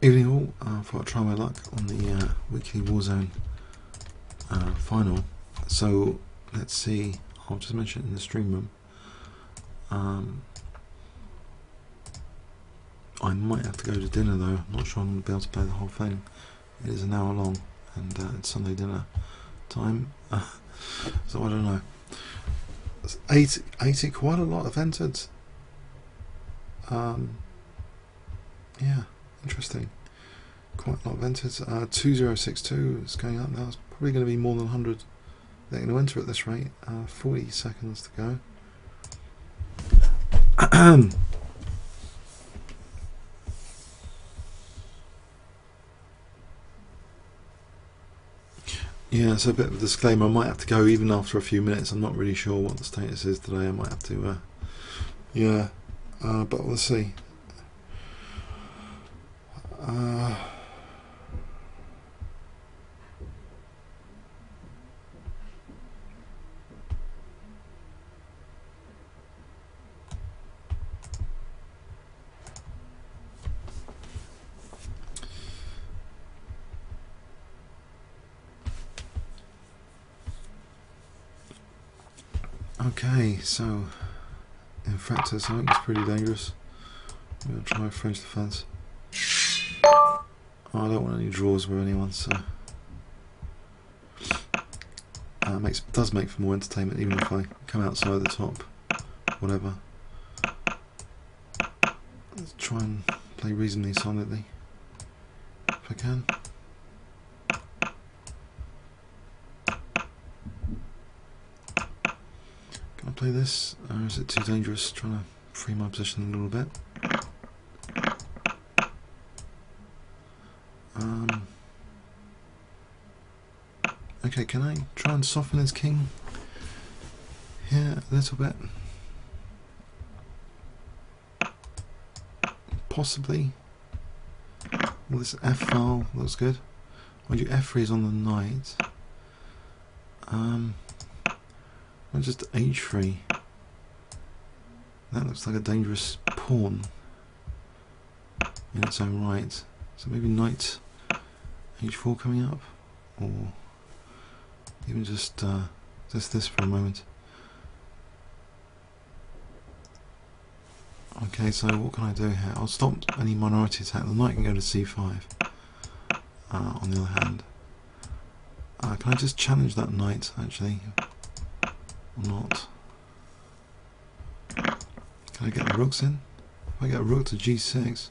Evening all, thought I'd try my luck on the weekly Warzone final. So let's see, I'll just mention it in the stream room. I might have to go to dinner though, I'm not sure I'm going to be able to play the whole thing. It is an hour long and it's Sunday dinner time, so I don't know. 80, quite a lot have entered. Yeah, interesting. Quite a lot of enters. 2062 is going up now. It's probably going to be more than 100. They're going to enter at this rate. 40 seconds to go. Yeah, so a bit of a disclaimer. I might have to go even after a few minutes. I'm not really sure what the status is today. I might have to. Yeah, but we'll see. Okay, so Infractus, I think it's pretty dangerous. I'm going to try French defense. Oh, I don't want any draws with anyone, so does make for more entertainment, even if I come outside the top, whatever. Let's try and play reasonably solidly, if I can. Can I play this, or is it too dangerous? Trying to free my position a little bit. Okay, can I try and soften his king here a little bit? Possibly. Well, this F file looks good. Mind you, F3 is on the knight. Well, just H3. That looks like a dangerous pawn in its own right. So maybe knight H4 coming up, or even just this for a moment. Okay, so what can I do here? I'll stop any minority attack. The knight can go to C5. On the other hand, can I just challenge that knight actually, or not? Can I get the rooks in? If I get a rook to G6,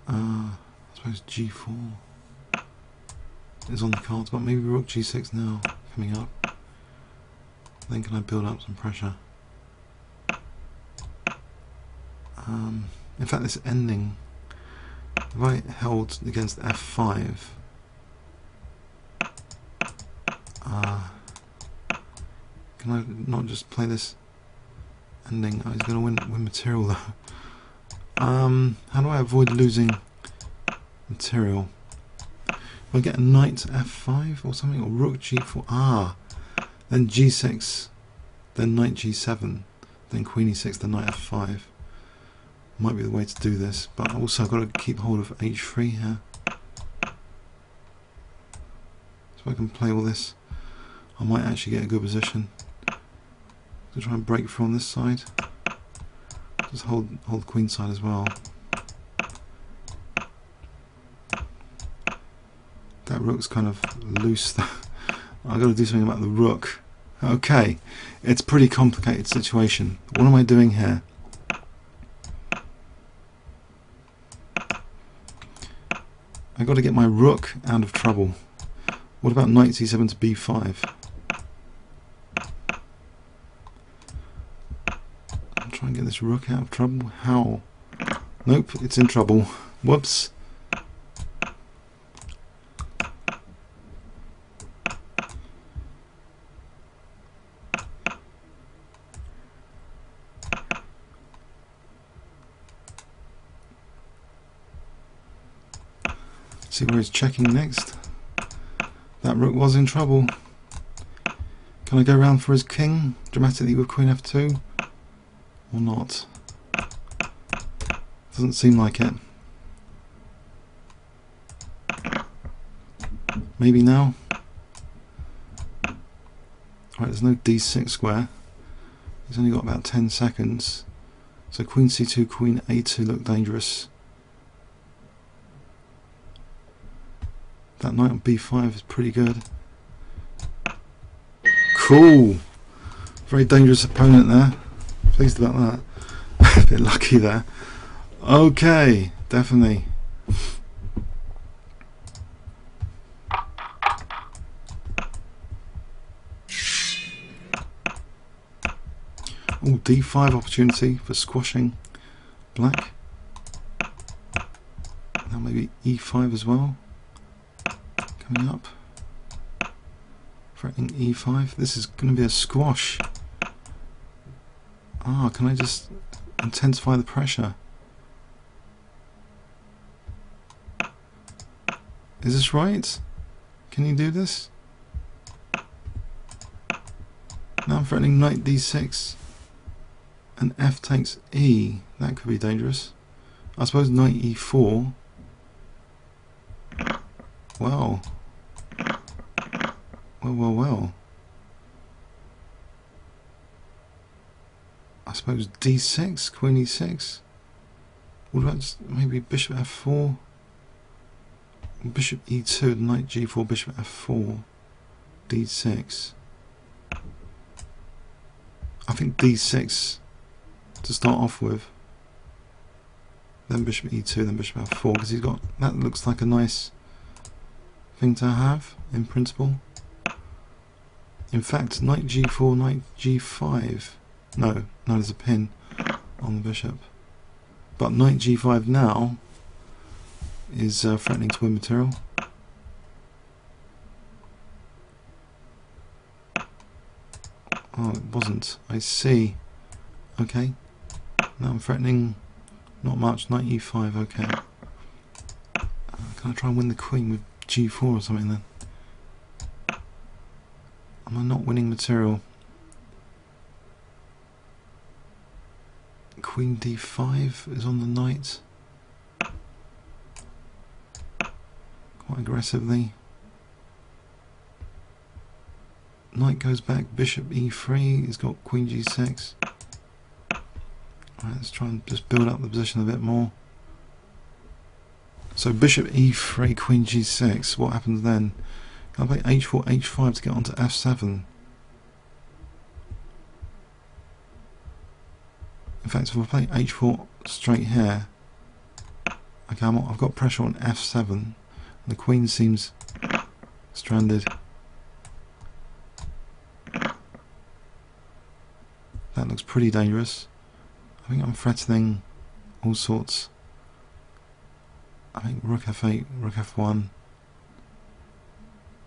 I suppose G4 is on the cards, but maybe rook G6 now coming up. Then can I build up some pressure? In fact, this ending, if I held against F5, can I not just play this ending? Oh, he's going to win material though. How do I avoid losing material? If I get a knight F5 or something, or rook G4, then G6, then knight G7, then queen E6, then knight F5. Might be the way to do this, but also I've got to keep hold of H3 here. So I can play all this. I might actually get a good position to try and break through on this side. Just hold queen side as well. That rook's kind of loose. I've got to do something about the rook. Okay, it's a pretty complicated situation. What am I doing here? I've got to get my rook out of trouble. What about knight c7 to b5? I'll try and get this rook out of trouble. How? Nope, it's in trouble. Whoops. See where he's checking next. That rook was in trouble. Can I go round for his king dramatically with queen f2 or not? Doesn't seem like it. Maybe now. Right, there's no d6 square. He's only got about 10 seconds. So queen c2, queen a2 look dangerous. That knight on b5 is pretty good. Cool! Very dangerous opponent there. Pleased about that. A bit lucky there. Okay, definitely. Oh, d5 opportunity for squashing black. Now maybe e5 as well. Coming up. Threatening e5. This is going to be a squash. Ah, can I just intensify the pressure? Is this right? Can you do this? Now I'm threatening knight d6 and f takes e. That could be dangerous. I suppose knight e4. Well. Well. I suppose d6, queen e6. What about just maybe bishop f4? Bishop e2, knight g4, bishop f4, d6. I think d6 to start off with. Then bishop e2, then bishop f4, because he's got, that looks like a nice thing to have in principle. In fact, knight g4, knight g5. No, there's a pin on the bishop. But knight g5 now is threatening to win material. Oh, it wasn't. I see. Okay. Now I'm threatening not much. Knight e5. Okay. Can I try and win the queen with g4 or something then? Am I not winning material? Queen d5 is on the knight. Quite aggressively. Knight goes back, bishop e3, he's got queen g6. Right, let's try and just build up the position a bit more. So bishop e3, queen g6, what happens then? Can I play h4, h5 to get onto f7? In fact, if I play h4 straight here, okay, I've got pressure on f7. The queen seems stranded. That looks pretty dangerous. I think I'm threatening all sorts. I think rook f8, rook f1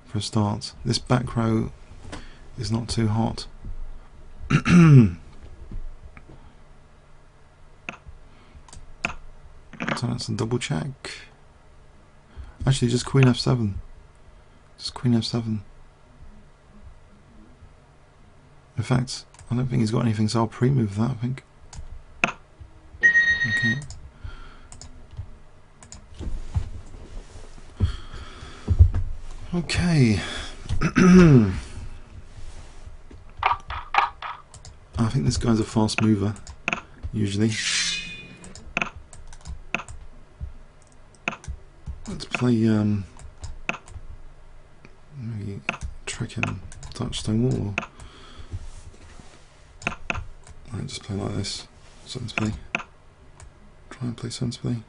for a start. This back row is not too hot. So that's a double check. Actually, just queen f7. Just queen f7. In fact, I don't think he's got anything, so I'll pre-move that, I think. Okay. Okay. I think this guy's a fast mover, usually. Let's play, maybe trick him, touchstone wall. Alright, just play like this, sensibly. Try and play sensibly.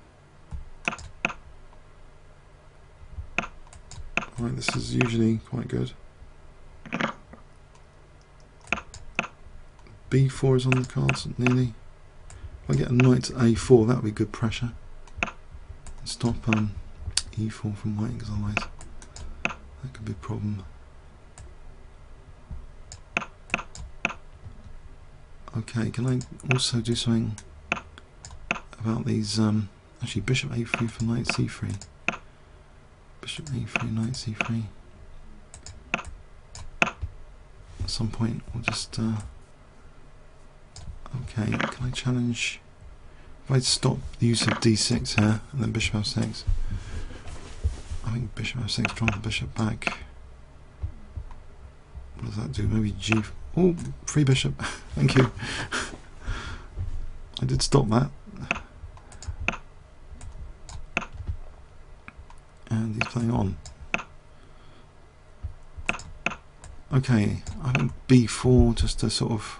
Alright, this is usually quite good. b4 is on the cards, nearly. If I get a knight to a4, that would be good pressure. Stop e4 from white, because otherwise that could be a problem. Okay, can I also do something about these, actually bishop a3 for knight c3. Bishop a3, knight c3. At some point we'll just, okay, can I challenge, if I stop the use of d6 here, and then bishop f6, I think bishop f6, drive the bishop back. What does that do? Maybe g... Oh, free bishop. Thank you. I did stop that. And he's playing on. Okay, I think b4 just to sort of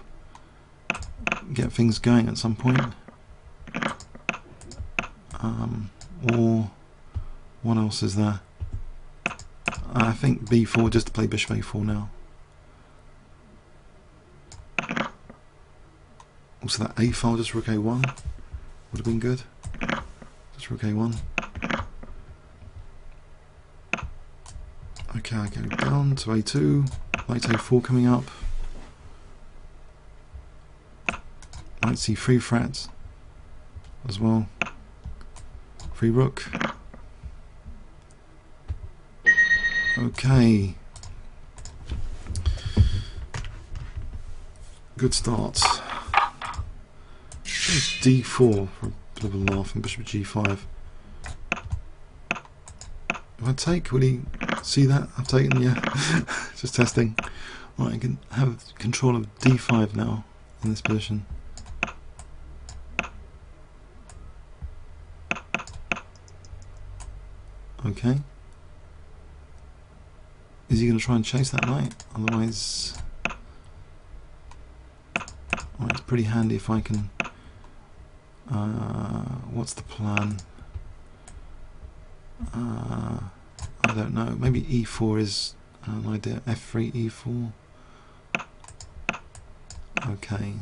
get things going at some point. Or what else is there? I think b4 just to play bishop a4 now. Also that a file just rook a1 would have been good. Just rook a1. Okay, I go down to a2, knight a4 coming up. Might see free threat as well. Free rook. Okay. Good start. D4 for a bit of a laugh and bishop g5. If I take, will he see that? I've taken, yeah. Just testing. Right, I can have control of d5 now in this position. Okay. Is he going to try and chase that knight? Otherwise, well, it's pretty handy if I can. What's the plan? I don't know. Maybe e4 is an idea. f3, e4. Okay.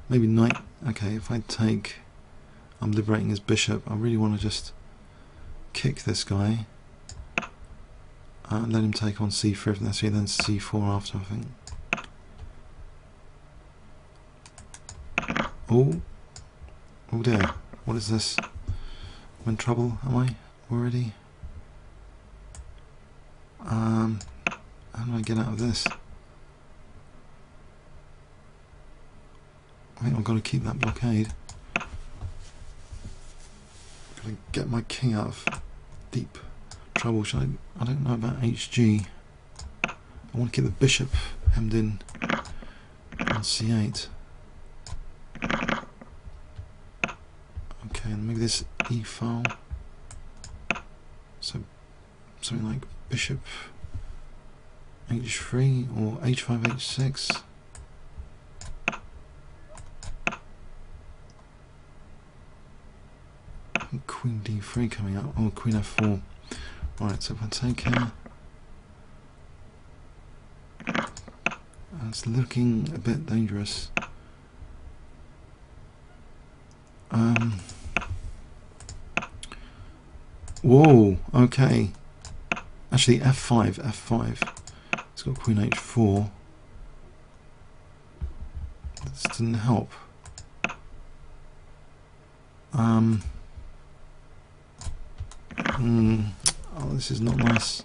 Maybe knight. Okay, if I take, I'm liberating his bishop. I really want to just kick this guy. Let him take on c3 if necessary, then c4 after, I think. Oh. Oh dear. What is this? I'm in trouble, am I? Already? How do I get out of this? I think I've got to keep that blockade. Got to get my king out of deep trouble. Should I don't know about hg. I want to keep the bishop hemmed in on c8. Okay, and maybe this e file. So something like bishop h3 or h5 h6. Queen d3 coming up. Oh, queen f4. Right, so if I take here, it's looking a bit dangerous. Whoa, okay. Actually, f5. It's got queen h4. This didn't help. Oh, this is not nice.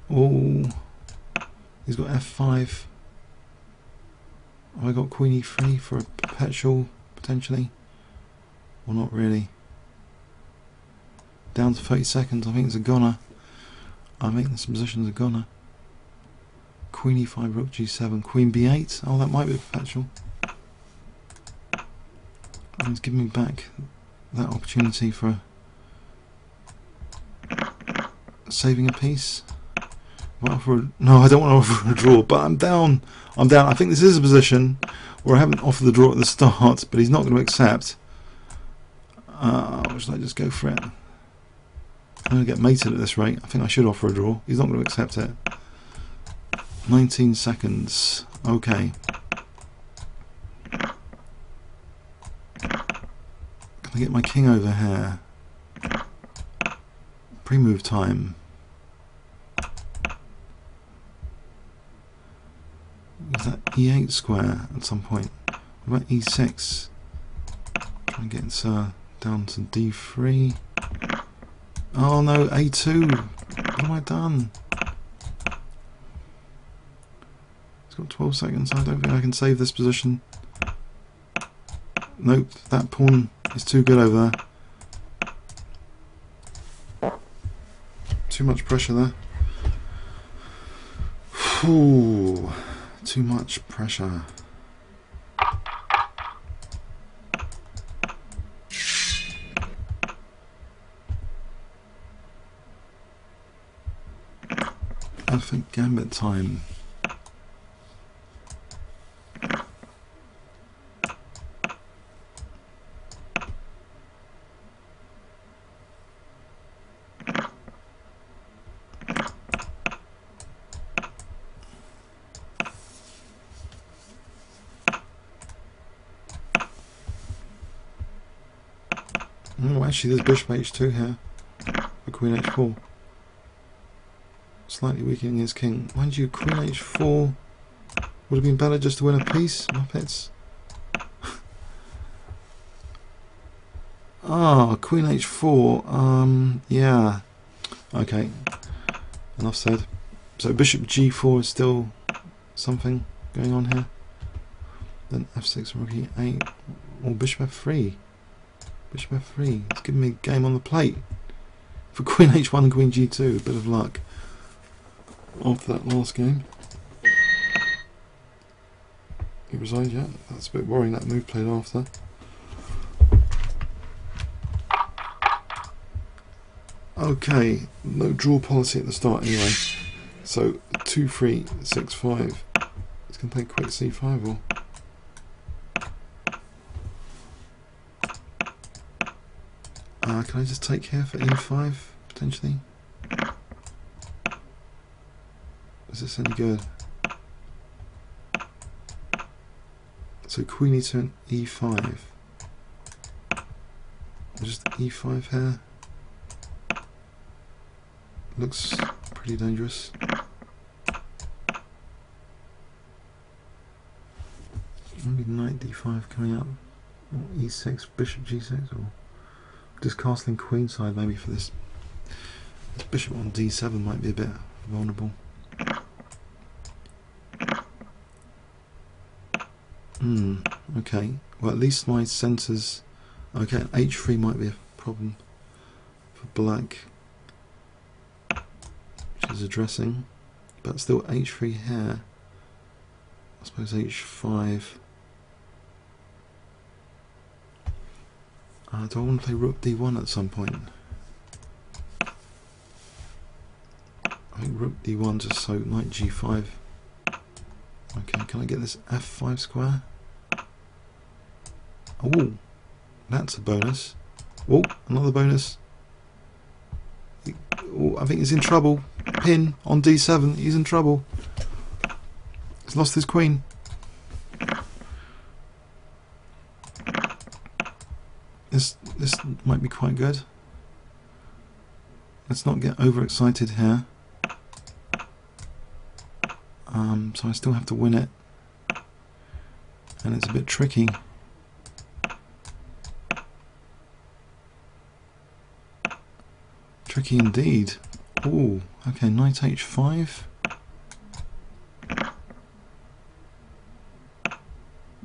Oh, he's got f5. Have I got queen e3 for a perpetual, potentially? Or not really? Down to 30 seconds, I think it's a goner. I think this position is a goner. Queen e5, rook g7, queen b8. Oh, that might be a perpetual. And it's giving me back that opportunity for saving a piece. No, I don't want to offer a draw, but I'm down. I think this is a position where I haven't offered the draw at the start, but he's not going to accept. Or should I just go for it? I'm going to get mated at this rate. I think I should offer a draw. He's not going to accept it. 19 seconds. Okay. Can I get my king over here? Pre-move time. Is that e8 square at some point? What about e6? Try and get down to d3. Oh no, a2. What have I done? It's got 12 seconds. I don't think I can save this position. Nope, that pawn is too good over there. too much pressure there. Ooh, too much pressure. Perfect gambit time. Oh, actually there's bishop h2 here for queen h4. Slightly weakening his king. Mind you, queen h4 would have been better just to win a piece, Muppets. Ah, queen h4, yeah. Okay, enough said. So bishop g4 is still something going on here. Then f6, rook e8, or bishop f3. Bishop f3, it's giving me a game on the plate. For queen h1 and queen g2, a bit of luck after that last game. He resigned yet? That's a bit worrying, that move played after. Okay, no draw policy at the start anyway. So 2-3, 6-5. It's going to play quick c5 or... can I just take here for e5 potentially? Is this any good? So queen e2 and e5. Just e5 here. Looks pretty dangerous. Maybe knight d5 coming up. Or e6, bishop g6, or just castling queenside maybe for this. This bishop on d7 might be a bit vulnerable. Okay. Well, at least my centres. Okay, h3 might be a problem for black, which is addressing, but still h3 here. I suppose h5. Do I want to play rook d1 at some point? I think rook d1 just so knight g5. Okay, can I get this f5 square? Oh, that's a bonus. Oh, another bonus. Oh, I think he's in trouble. Pin on d7. He's in trouble. He's lost his queen. This might be quite good. Let's not get overexcited here. So I still have to win it, and it's a bit tricky. Tricky indeed. Oh, okay, knight h5.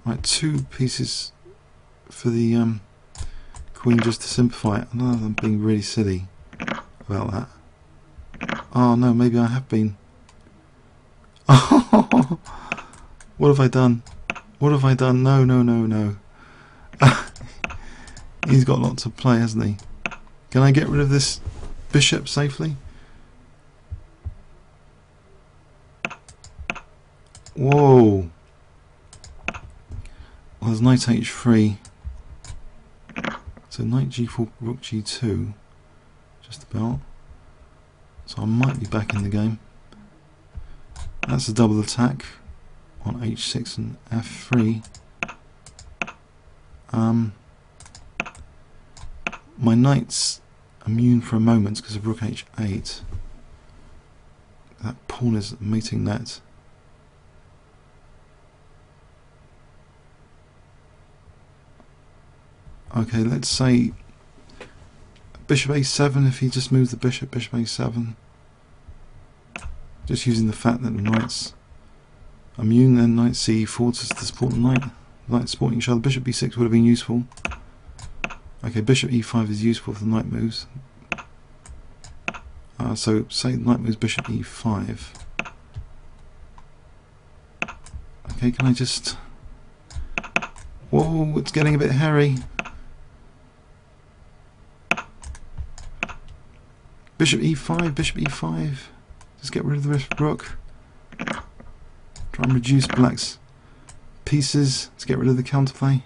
Right, 2 pieces for the queen just to simplify it. I know I'm being really silly about that. Oh no, maybe I have been. Oh, what have I done? What have I done? No, no, no, no. He's got lots of play, hasn't he? Can I get rid of this bishop safely? Whoa. Well, there's knight h3. So knight g4, rook g2. Just about. So I might be back in the game. That's a double attack on h6 and f3. My knight's immune for a moment because of rook h8. That pawn is mating that. Okay, let's say bishop a7 if he just moves the bishop, bishop a7. Just using the fact that the knight's immune, then knight c4 to support the knight. Knight supporting each other. Bishop b6 would have been useful. Okay, bishop e5 is useful if the knight moves. So say knight moves bishop e5. Okay, can I just... Whoa, it's getting a bit hairy. Bishop e5, bishop e5. Just get rid of the rook. Try and reduce black's pieces to get rid of the counterplay.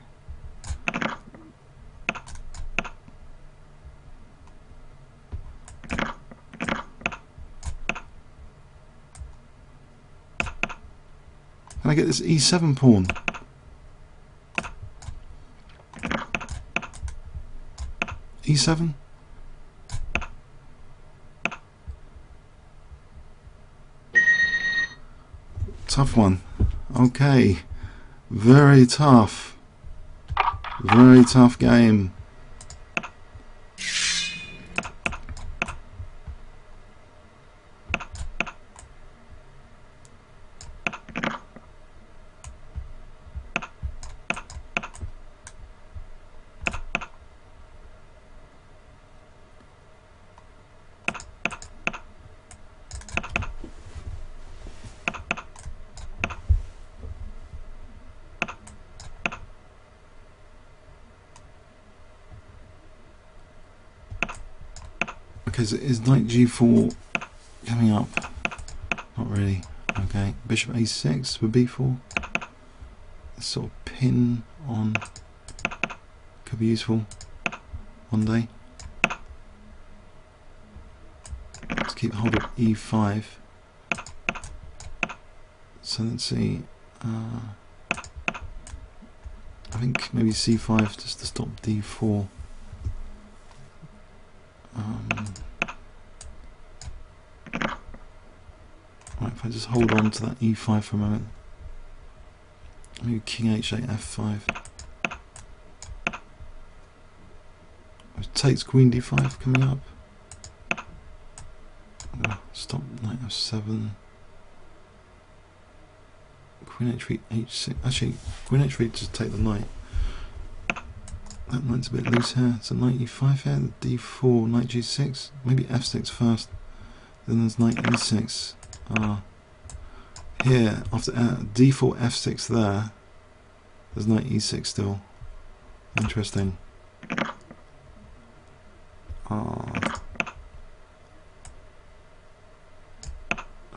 Can I get this e7 pawn? e7? Tough one. Okay. Very tough. Very tough game. Okay, is knight g4 coming up? Not really. Okay, bishop a6 with b4. This sort of pin on could be useful one day. Let's keep hold of e5. So let's see. I think maybe c5 just to stop d4. Right, if I just hold on to that e5 for a moment. Maybe king h8 f5. It takes queen d5 coming up. Stop knight f7. Queen h3 h6. Actually, queen h3 just take the knight. That knight's a bit loose here. So knight e5 here, d4, knight g6. Maybe f6 first. Then there's knight e6. Here, after d4, f6 there, there's knight e6 still. Interesting.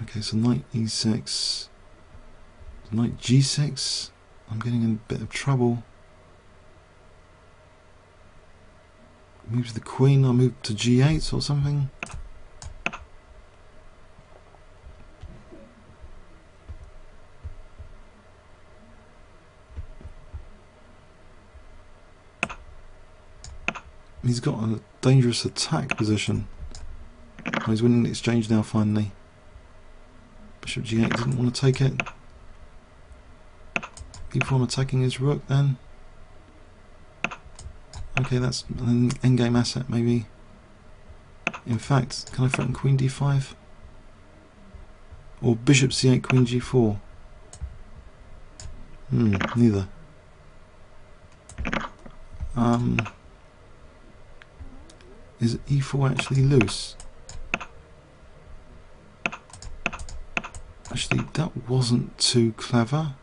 Okay, so knight e6, knight g6. I'm getting in a bit of trouble. Move to the queen, I'll move to g8 or something. He's got a dangerous attack position. Oh, he's winning the exchange now finally. Bishop g8 didn't want to take it. e4 attacking his rook then. Okay, that's an endgame asset maybe. In fact, can I threaten queen d5? Or bishop c8, queen g4? Neither. Is e4 actually loose? Actually, that wasn't too clever.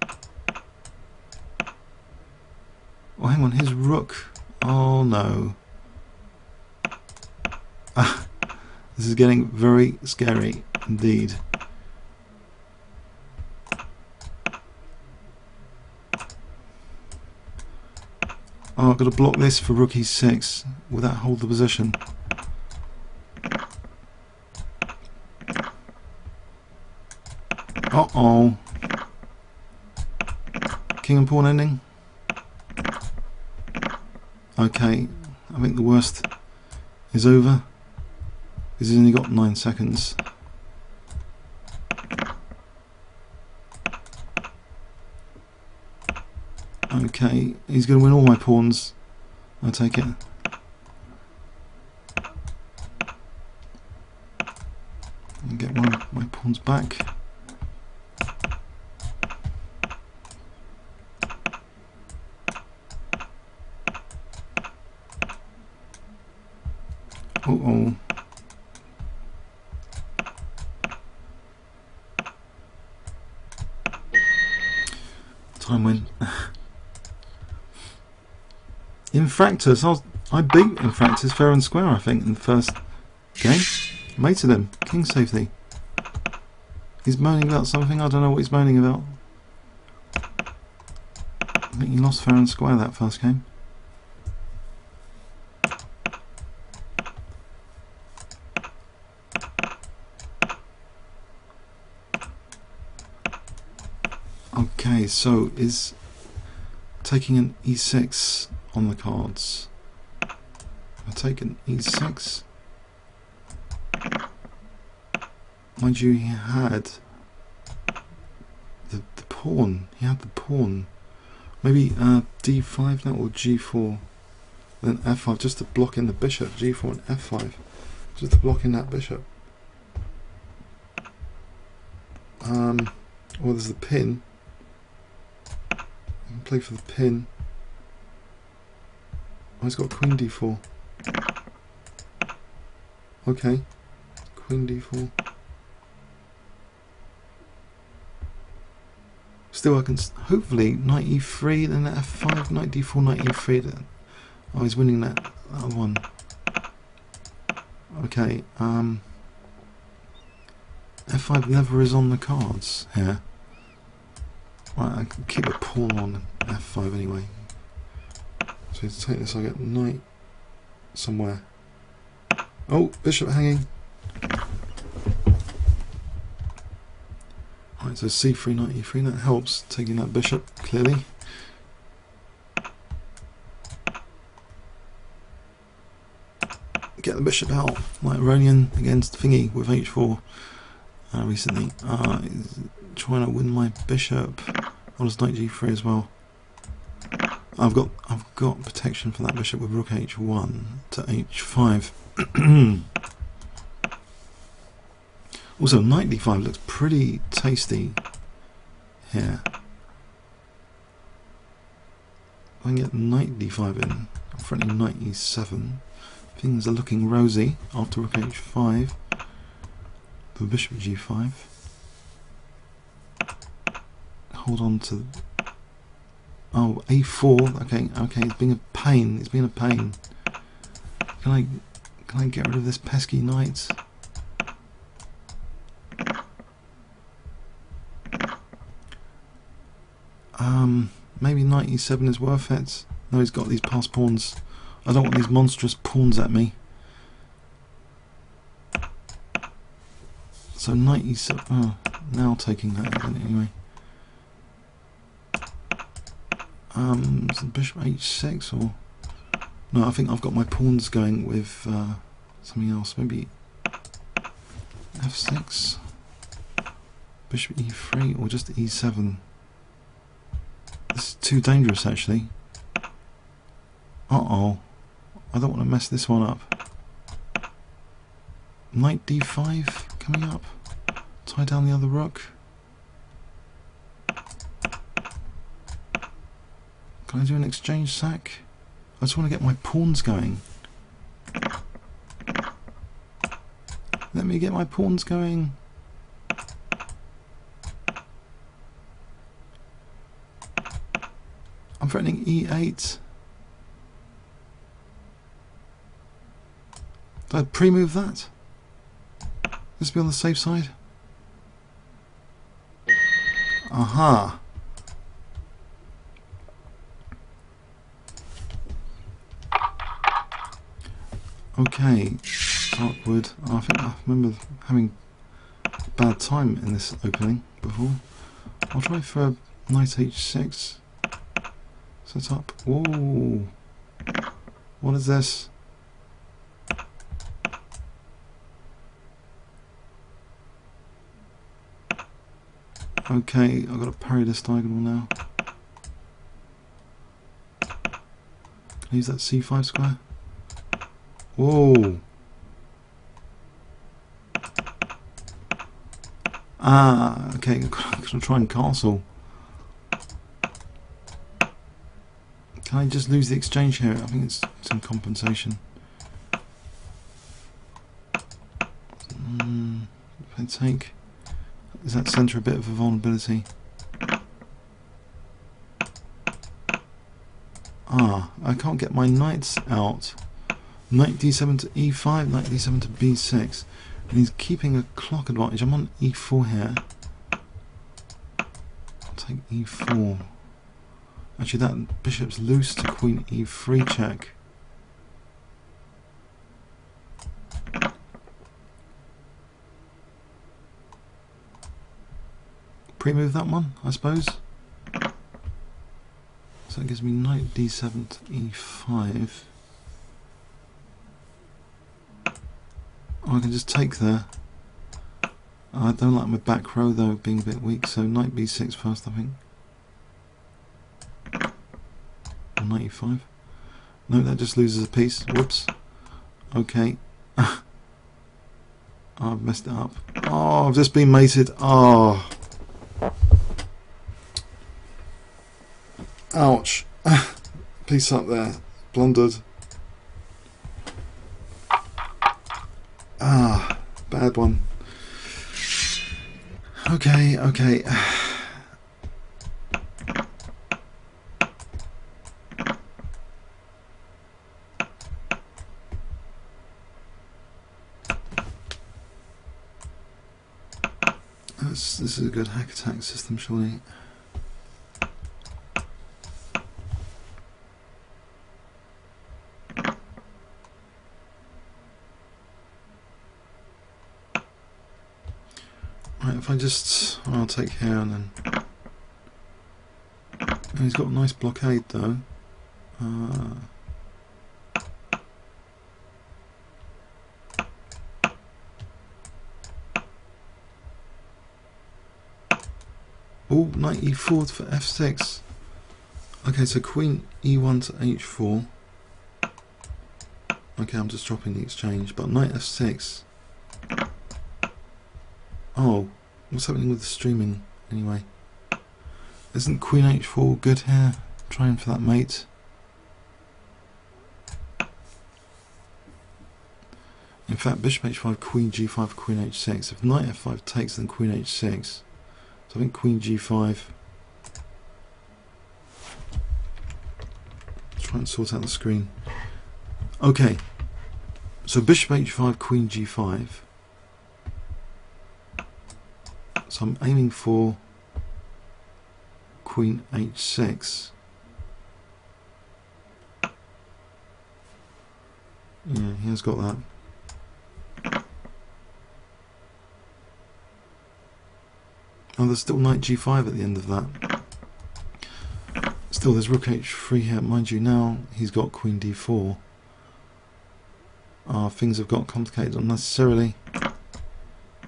Oh, hang on, his rook. Oh no. This is getting very scary indeed. Oh, I've got to block this for rook e6. Will that hold the position? Uh-oh. King and pawn ending. Okay, I think the worst is over. Because he's only got 9 seconds. Okay, he's going to win all my pawns. I take it. And get my pawns back. Uh-oh. Time win. Infractus, I beat Infractus fair and square, I think, in the first game. Mated him. King safety. He's moaning about something, I don't know what he's moaning about. I think he lost fair and square that first game. Okay, so is taking an e6 on the cards. I take an e6. Mind you, he had the pawn. He had the pawn. Maybe d5 now or g4. Then f5 just to block in the bishop. g4 and f5 just to block in that bishop. Well, there's the pin. I can play for the pin. Oh, he's got queen d4. Okay, queen d4. Still, I can hopefully knight e3, then f5, knight d4, knight e3. Then. Oh, he's winning that other one. Okay, f5 never is on the cards here. Right, I can keep a pawn on f5 anyway. So to take this, I get knight somewhere. Oh, bishop hanging. Right, so c3, knight e3, that helps, taking that bishop, clearly. Get the bishop out, like Ronian against Thingy with h4 recently. He's trying to win my bishop. What does knight g3 as well? I've got protection for that bishop with rook h1 to h5. Also, knight d5 looks pretty tasty here. If I can get knight d5 in, I'm threatening knight e7. Things are looking rosy after rook h5. The bishop g5. Hold on to. Oh, a4. Okay. It's being a pain. It's being a pain. Can I get rid of this pesky knight? Maybe knight e7 is worth it. No, he's got these passed pawns. I don't want these monstrous pawns at me. So knight e7. Oh, now taking that anyway. Is the bishop h6 or no? I think I've got my pawns going with something else. Maybe f6, bishop e3, or just e7. This is too dangerous, actually. Uh-oh. I don't want to mess this one up. Knight d5 coming up. Tie down the other rook. Can I do an exchange sack? I just want to get my pawns going. Let me get my pawns going. I'm threatening e8. Did I pre-move that? Let's be on the safe side. Aha. Okay, Darkwood. I think I remember having a bad time in this opening before. I'll try for knight h6. Set up. Whoa! What is this? Okay, I've got to parry this diagonal now. Can I use that c5 square? Whoa! Ah, okay, I'm going to try and castle. Can I just lose the exchange here? I think it's some compensation. If I take... Is that centre a bit of a vulnerability? Ah, I can't get my knights out. Knight d7 to e5, knight d7 to b6. And he's keeping a clock advantage. I'm on e4 here. I'll take e4. Actually, that bishop's loose to queen e3 check. Pre-move that one, I suppose. So that gives me knight d7 to e5. Oh, I can just take there. I don't like my back row though being a bit weak, so knight b6 first, I think. Or knight e5. No, that just loses a piece. Whoops. Okay. Oh, I've messed it up. Oh, I've just been mated. Oh. Ouch. Piece up there. Blundered. Ah, bad one. Okay, okay. This is a good hack attack system, surely. Right, if I just... I'll take here and then... And he's got a nice blockade though. Oh, knight e4 for f6. Okay, so queen e1 to h4. Okay, I'm just dropping the exchange, but knight f6. Oh, what's happening with the streaming anyway? Isn't queen h4 good here? Trying for that mate. In fact, bishop h5, queen g5, queen h6. If knight f5 takes, then queen h6. So I think queen g5. Try and sort out the screen. Okay. So bishop h5, queen g5. So I'm aiming for queen h6. Yeah, he has got that. Oh, there's still knight g5 at the end of that. Still, there's rook h3 here. Mind you, now he's got queen d4. Things have got complicated unnecessarily.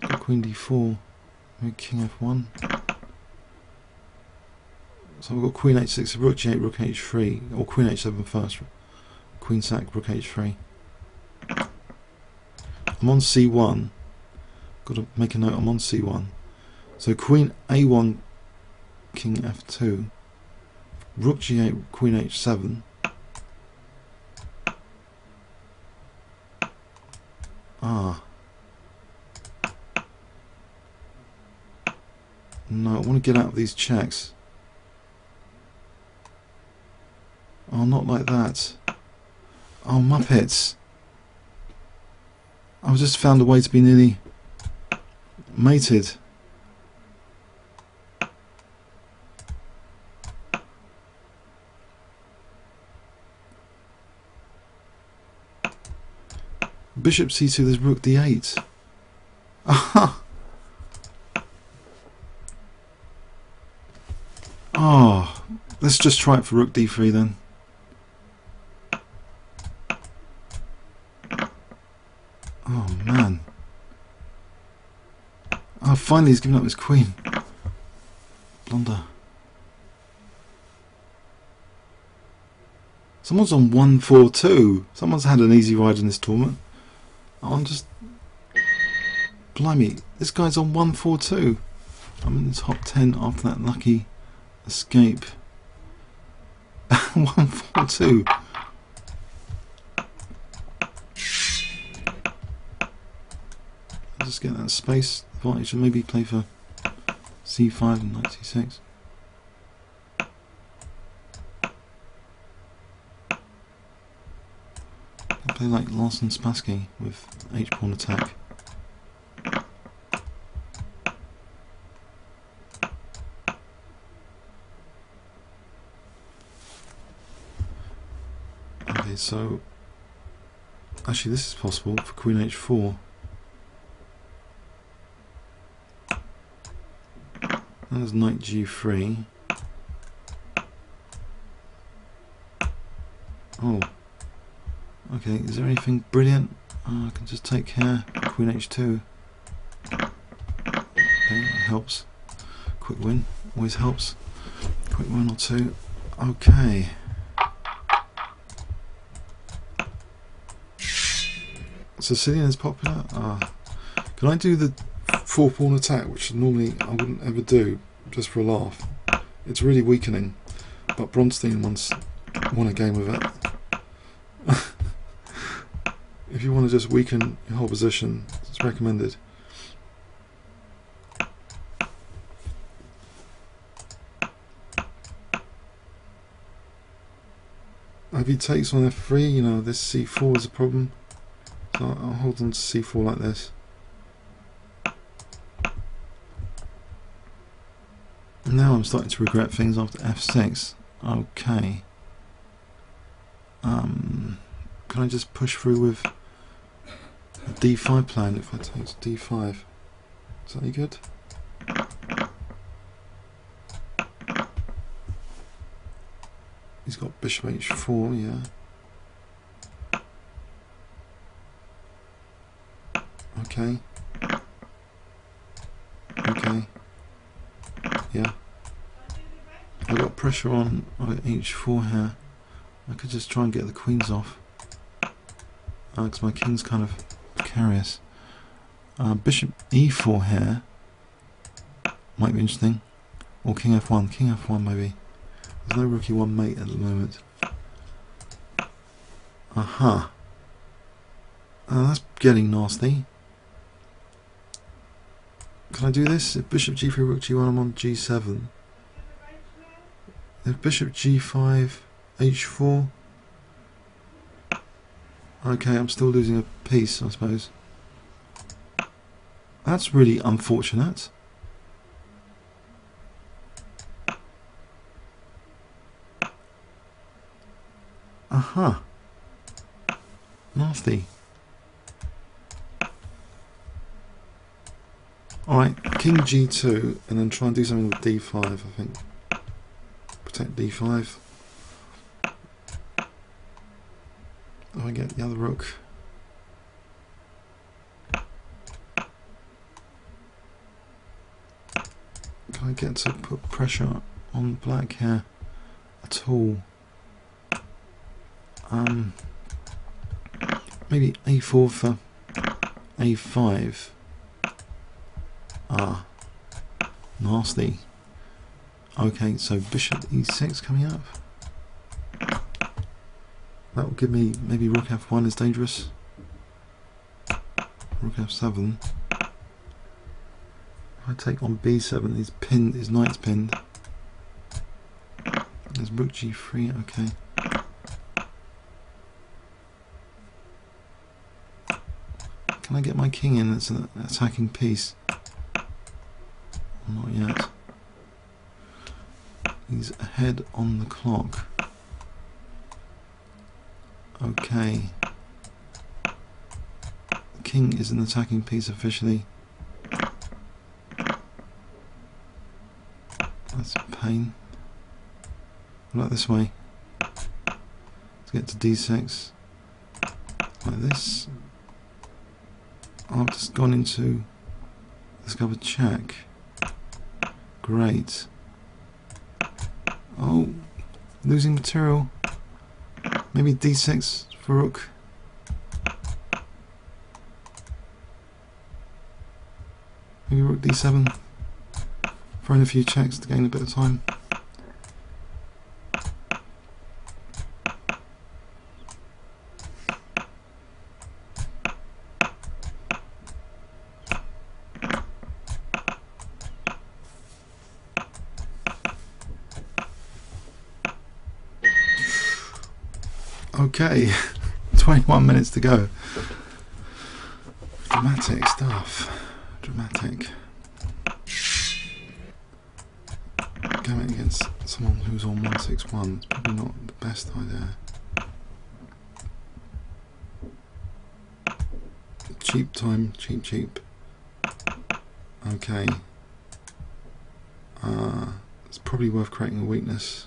Got queen d4. Maybe king f1. So we've got queen h6, rook g8, rook h3, or queen h7 first. Queen sack, rook h3. I'm on c1. Got to make a note. I'm on c1. So queen a1, king f2, rook g8, queen h7. Ah. No, I want to get out of these checks. Oh, not like that. Oh, Muppets. I've just found a way to be nearly mated. Bishop c2, there's rook d8. Aha! Oh, let's just try it for rook d3 then. Oh man. Oh, finally he's given up his queen. Blunder. Someone's on 1-4-2. Someone's had an easy ride in this tournament. Oh, I'm just... Blimey, this guy's on 1-4-2. I'm in the top 10 after that lucky escape. 1-4-2. I'll just get that space advantage and maybe play for c5 and knight c6. Play like Larson Spassky with H-pawn attack. Okay, so actually this is possible for Queen H4. There's Knight G3. Oh, okay, is there anything brilliant? I can just take care. Queen H2. Okay, that helps. Quick win, always helps. Quick 1 or 2. Okay. Sicilian is popular? Can I do the 4-pawn attack, which normally I wouldn't ever do, just for a laugh? It's really weakening, but Bronstein once won a game with it. If you want to just weaken your whole position, it's recommended. If he takes on F3, you know, this C4 is a problem. So I'll hold on to C4 like this. Now I'm starting to regret things after F6. Okay. Can I just push through with a D5 plan if I take D5? Is that any good? He's got Bishop H4, yeah. Okay. Okay. Yeah. I got pressure on H4 here. I could just try and get the queens off. Because my king's kind of precarious. Bishop E4 here. Might be interesting. Or King F1. King F1 maybe. There's no rook E1 mate at the moment. Aha. That's getting nasty. Can I do this? If Bishop G3, Rook G1, I'm on G7. If Bishop G5, H4. Okay, I'm still losing a piece, I suppose. That's really unfortunate. Aha. Nasty. Alright, King G2 and then try and do something with D5, I think. Protect D5. Oh, I get the other rook. Can I get to put pressure on black here at all? Maybe A4 for A5. Nasty. Okay, so Bishop E6 coming up. That will give me maybe Rook F1 is dangerous. Rook F7. I take on B7. He's pinned. His knight's pinned. There's Rook G3. Okay. Can I get my king in? It's an attacking piece. Not yet. He's ahead on the clock. Okay. The king is an attacking piece officially. That's a pain. What about this way? Let's get to D6. Like this. I've just gone into discover check. Great. Oh, losing material. Maybe D6 for rook. Maybe rook D7. Throwing a few checks to gain a bit of time. Okay, 21 minutes to go. Dramatic stuff. Dramatic. Going against someone who's on 161 is probably not the best idea. Cheap time, cheap. Okay. It's probably worth creating a weakness.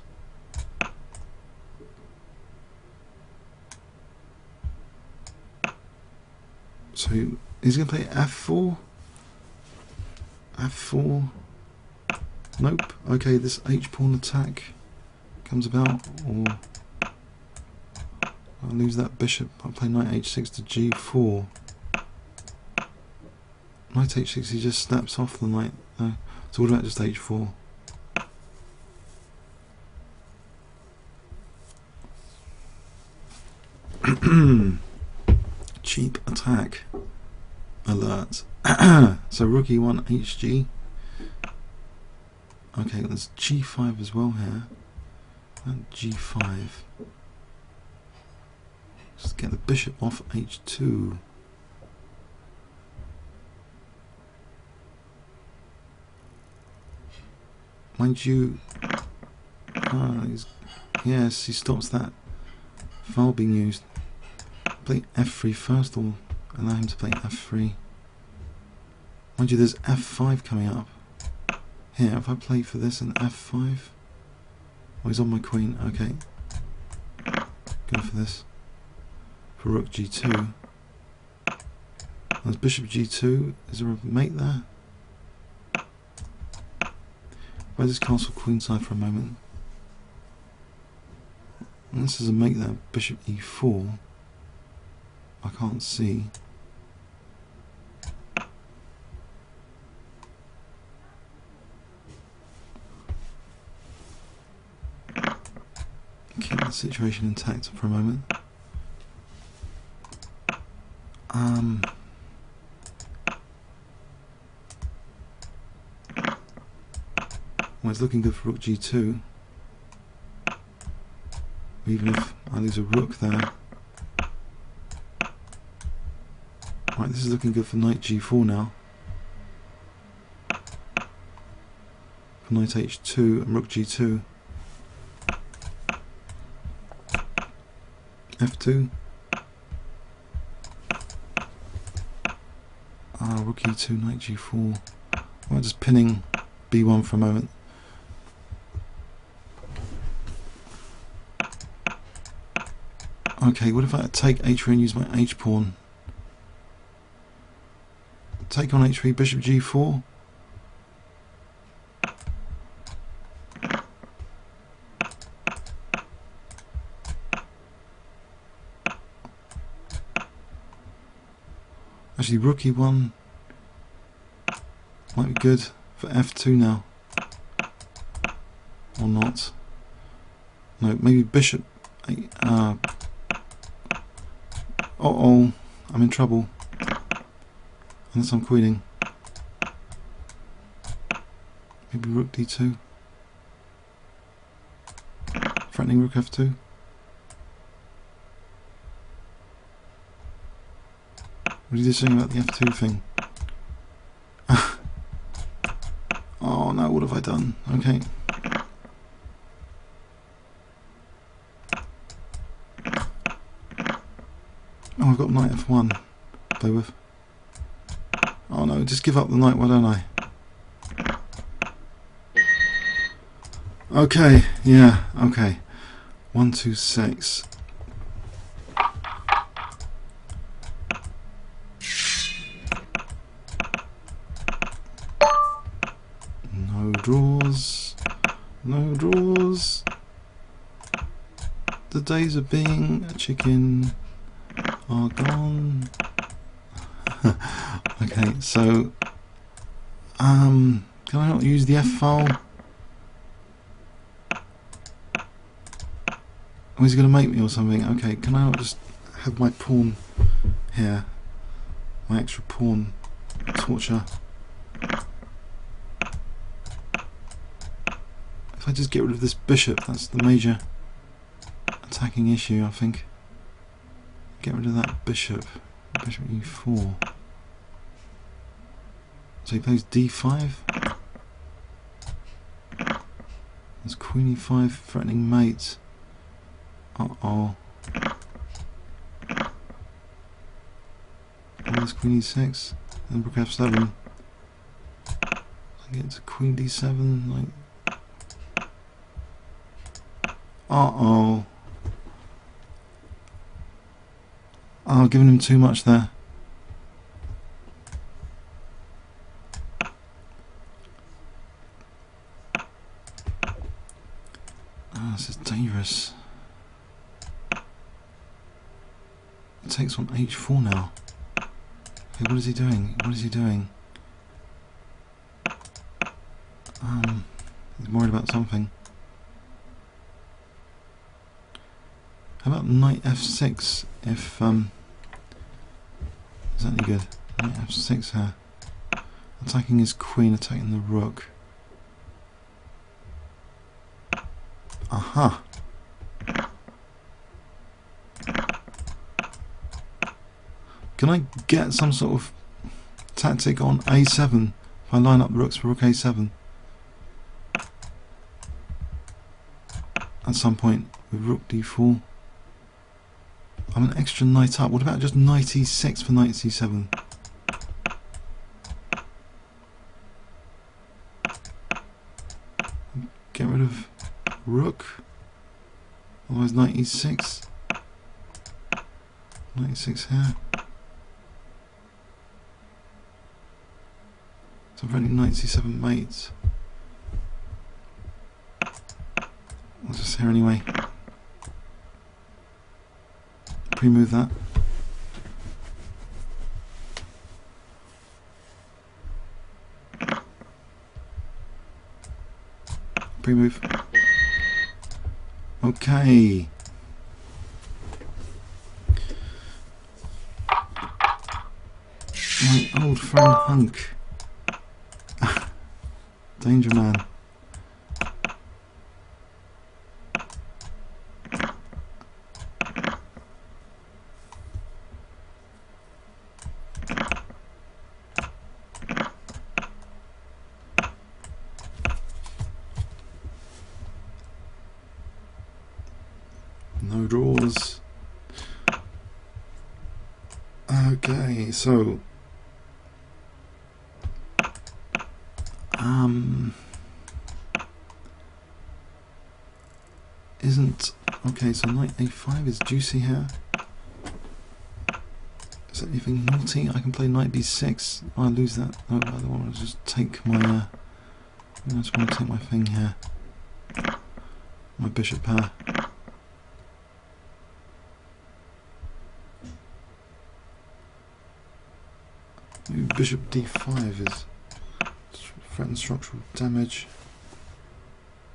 So he's going to play f4. F4. Nope. Okay, this h-pawn attack comes about, or I'll lose that bishop. I'll play knight h6 to g4. Knight h6, he just snaps off the knight. No, it's all about just h4. Cheap attack alert. So rook e1 hg. Okay, there's g5 as well here. And g5. Just get the bishop off h2. Mind you, yes, he stops that file being used. Play f3 first, or allow him to play f3. Mind you, there's f5 coming up. Here, if I play for this and f5, oh, he's on my queen. Okay, go for this. For rook g2. There's bishop g2. Is there a mate there? If I just castle queenside for a moment. And this is a mate there. Bishop e4. I can't see. Keep that situation intact for a moment. Well, it's looking good for rook g2. Even if I lose a rook there. Right, this is looking good for knight g4 now. For knight h2 and rook g2. f2. Rook e2, knight g4. Well, just pinning b1 for a moment. Okay, what if I take h3 and use my h-pawn? Take on h3, bishop g4. Actually, rook e1 might be good for f2 now. Or not. No, maybe bishop. Uh-oh, I'm in trouble. Unless I'm queening. Maybe rook d2. Threatening rook f2. What are you saying about the f2 thing? Oh no, what have I done? Okay. Oh, I've got knight f1 to play with. Oh no, just give up the knight, why don't I? Okay, yeah, okay. 1, 2, 6. No draws. No draws. The days of being a chicken are gone. Okay, so can I not use the F file? Oh, is he going to make me or something? Okay, can I not just have my pawn here? My extra pawn torture. If I just get rid of this bishop, that's the major attacking issue, I think. get rid of that bishop. Bishop e4. So he plays d5. There's queen e5 threatening mate. Uh-oh. There's queen e6. Then rook f7. I get to queen d7. Like. Uh-oh. Oh, giving him too much there. Oh, this is dangerous. It takes on h4 now. Okay, what is he doing? What is he doing? He's worried about something. How about knight f6 if is that any good? Knight f6 here. Attacking his queen, attacking the rook. Aha! Can I get some sort of tactic on a7 if I line up the rooks for rook a7? At some point with rook d4. I'm an extra knight up. What about just knight e6 for knight c7? Get rid of rook. Otherwise knight e6. Knight e6 here. So I've only knight c7 mate. I'll just here anyway. Pre-move that. Pre-move. Okay. My old friend Hunk. Danger man. No draws. Okay, so isn't okay, so knight a5 is juicy here. Is there anything naughty? I can play knight b6. I lose that. Oh, I don't want to just take my I just want to take my thing here. My bishop pair. Maybe bishop d5 is threatened structural damage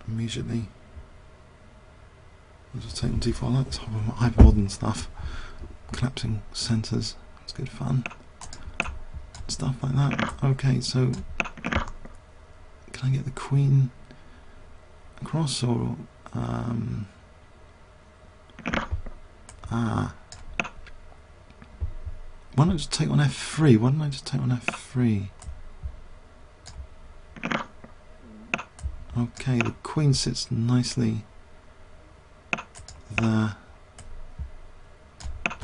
immediately. I'll just take on d4. I like this hyper modern stuff. Collapsing centres. It's good fun. Stuff like that. Okay, so can I get the queen across or why not just take on f3? Why don't I just take on f3? Okay, the queen sits nicely there.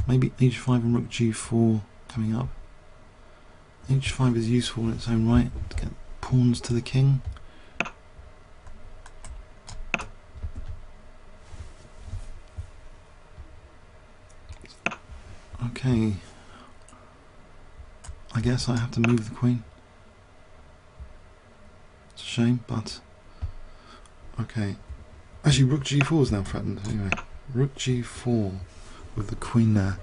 Maybe h5 and rook g4 coming up. h5 is useful in its own right to get pawns to the king. Okay. I guess I have to move the queen. It's a shame, but okay. Actually, rook g4 is now threatened. Anyway, rook g4 with the queen there.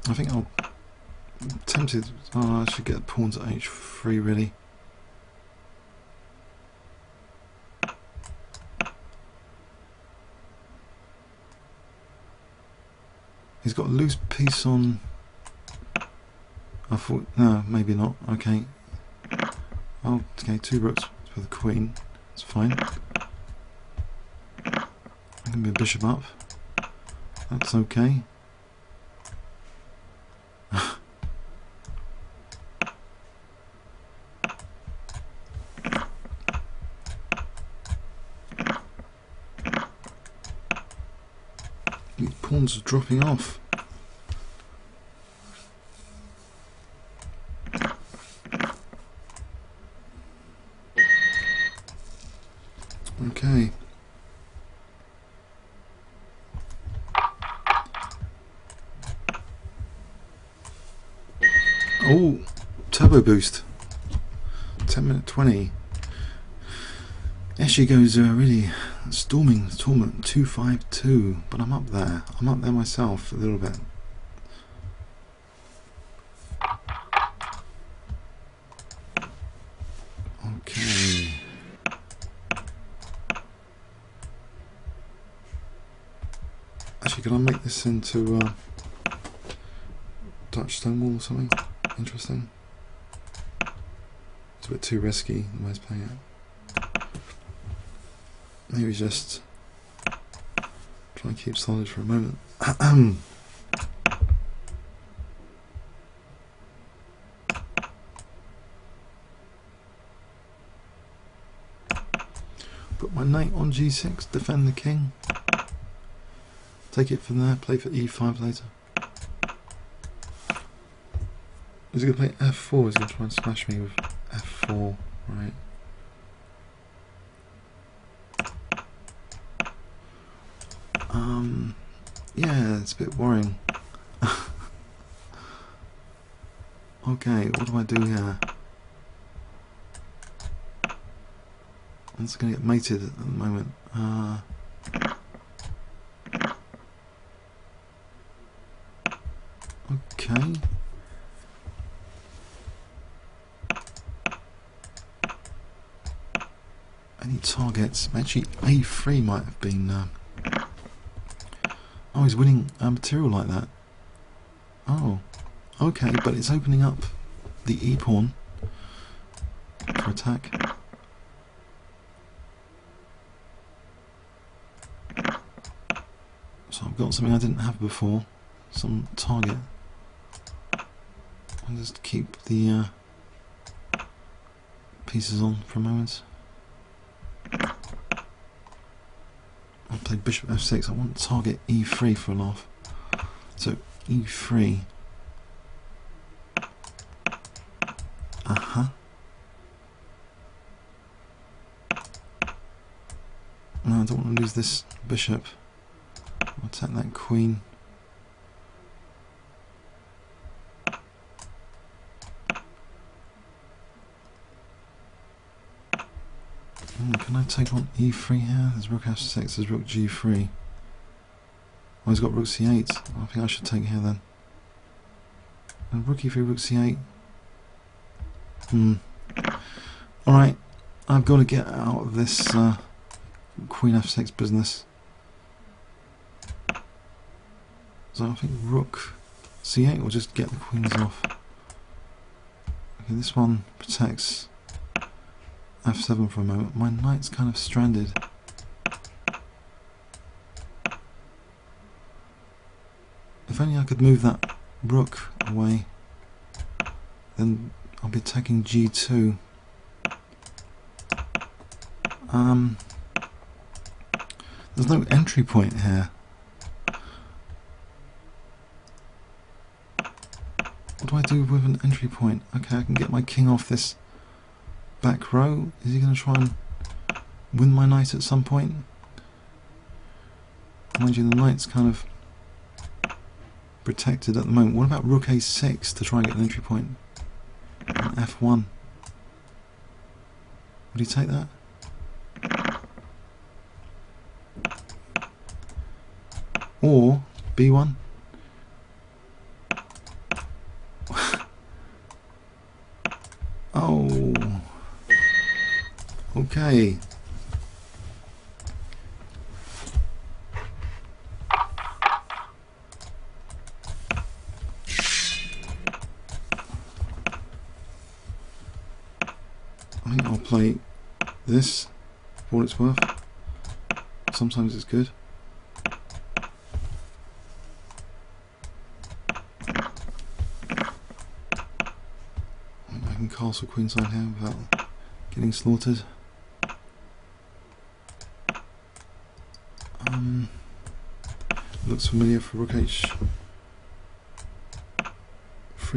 I think I'm tempted. Oh, I should get pawns at h3 really. He's got a loose piece on I thought, no, maybe not. Okay. Oh, okay, 2 rooks for the queen. It's fine. I can be a bishop up. That's okay. These pawns are dropping off. Okay. Oh, turbo boost. 10-minute 20. There she goes, really storming the tournament 252. But I'm up there. I'm up there myself a little bit. Okay. Actually, can I make this into Dutch stonewall or something interesting? It's a bit too risky the way it's playing it. Maybe just try and keep solid for a moment. Put my knight on g6, defend the king. Take it from there, play for e5 later. Is he going to play f4? Is he going to try and smash me with f4? Right. Yeah, it's a bit worrying. Okay, what do I do here? I'm just going to get mated at the moment. Okay. Any targets? Actually, a3 might have been. Oh, he's winning material like that. Oh, okay, but it's opening up the e pawn for attack. So I've got something I didn't have before, some target. I'll just keep the pieces on for a moment. I'll play bishop f6. I want target e3 for a laugh. So e3. No, I don't want to lose this bishop. I'll attack that queen. Can I take on e3 here? There's rook f6, there's rook g3. Oh, he's got rook c8. I think I should take here then. And rook e3, rook c8. Alright, I've got to get out of this queen f6 business. So I think rook c8 will just get the queens off. Okay, this one protects f7 for a moment. My knight's kind of stranded. If only I could move that rook away, then I'll be attacking g2. There's no entry point here. What do I do with an entry point? Okay, I can get my king off this back row. Is he going to try and win my knight at some point? Mind you, the knight's kind of protected at the moment. What about rook a6 to try and get an entry point? On f1. Would he take that? Or b1? Oh. Okay. I think I'll play this for what it's worth. Sometimes it's good. I can castle queenside here without getting slaughtered. Looks familiar for rook h3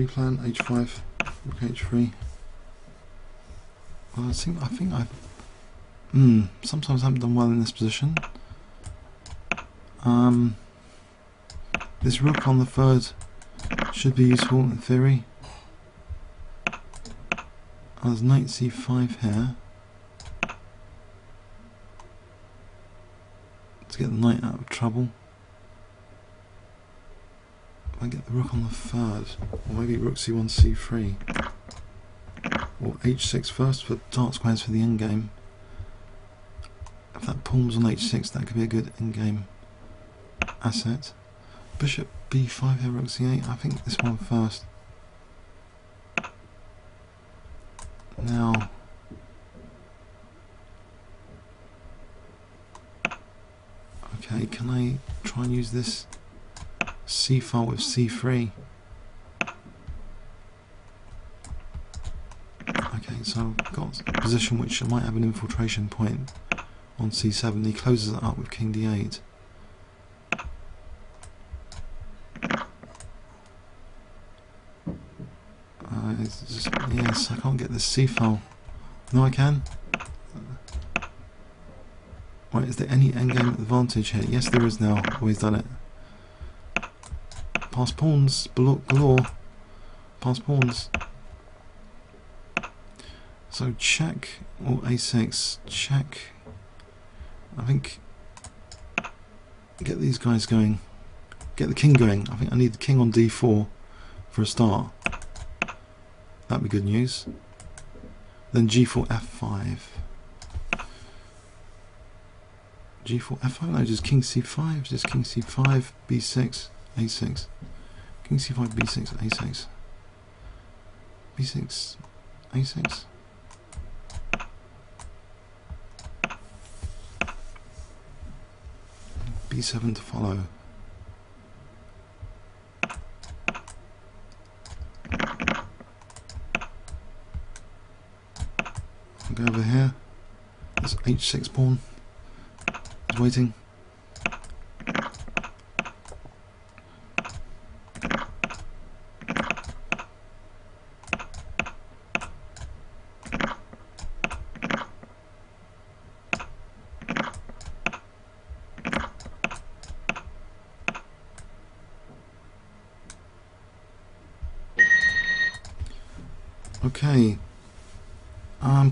plan, h5, rook h3. Well, I think I sometimes I haven't done well in this position. This rook on the third should be useful in theory. There's knight c5 here to get the knight out of trouble. If I get the rook on the third, or maybe rook c1, c3, or h6 first for dark squares for the endgame. If that pawn's on h6, that could be a good endgame asset. Bishop b5 here, rook c8. I think this one first. Now, okay, can I try and use this c file with c3? Okay, so I've got a position which I might have an infiltration point on c7. He closes it up with king d8. Yes, I can't get this c file. No, I can. Right, is there any endgame advantage here? Yes, there is now. Always done it. Pass pawns, galore. Pass pawns. So check or a6. Check. I think. Get these guys going. Get the king going. I think I need the king on d4 for a start. That'd be good news. Then g4, f5. g4, f5, no, just king c5, just king c5, b6, a6. King c5, b6, a6. b6, a6. b7 to follow. I'll go over here. There's h6 pawn. He's waiting. Okay.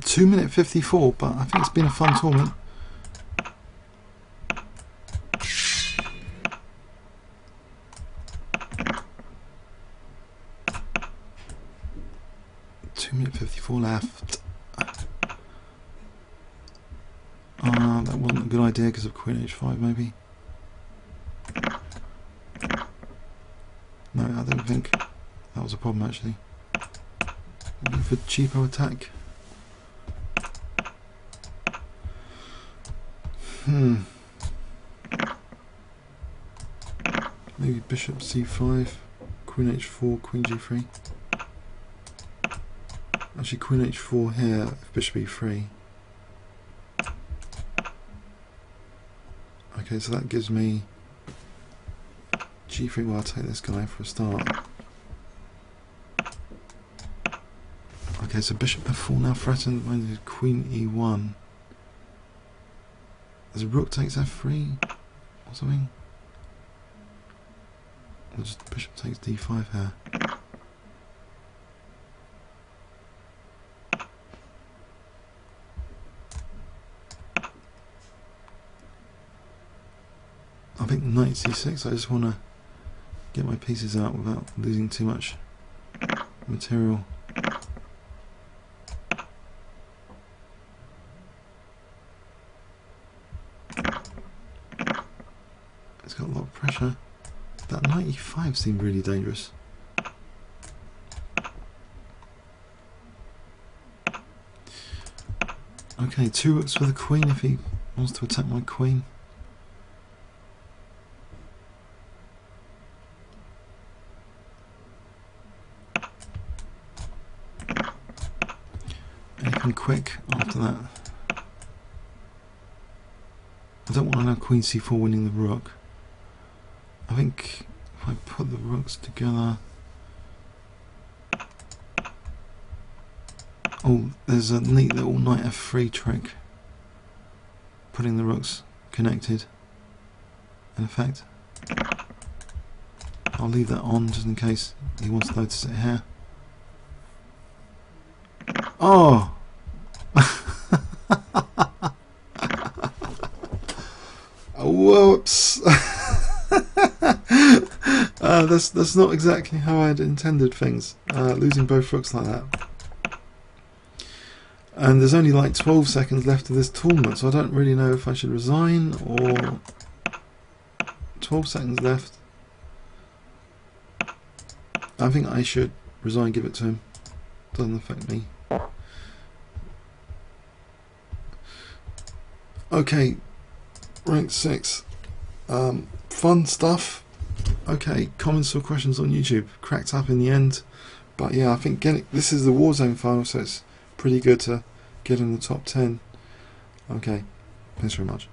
2 minute 54, but I think it's been a fun tournament. Minute 54 left. That wasn't a good idea because of queen h5 maybe. No, I don't think that was a problem actually. Maybe for cheapo attack. Maybe bishop c5, queen h4, queen g3. Actually, queen h4 here, if bishop e3. Okay, so that gives me g3. Well, I'll take this guy for a start. Okay, so bishop f4 now threatened by queen e1. There's a rook takes f3 or something. Or just bishop takes d5 here. I think knight c6, I just want to get my pieces out without losing too much material. It's got a lot of pressure. That knight e5 seemed really dangerous. Okay, 2 rooks for the queen if he wants to attack my queen. Anything quick after that? I don't want to know queen c4 winning the rook. I think if I put the rooks together... Oh, there's a neat little knight f3 trick. Putting the rooks connected. In effect. I'll leave that on just in case he wants to notice it here. Oh! Whoops! That's not exactly how I'd intended things. Losing both rooks like that. And there's only like 12 seconds left of this tournament, so I don't really know if I should resign or... 12 seconds left. I think I should resign, give it to him. Doesn't affect me. Okay, rank 6. Fun stuff. Okay, comments or questions on YouTube. Cracked up in the end. But yeah, I think this is the Warzone final, so it's pretty good to get in the top 10. Okay, thanks very much.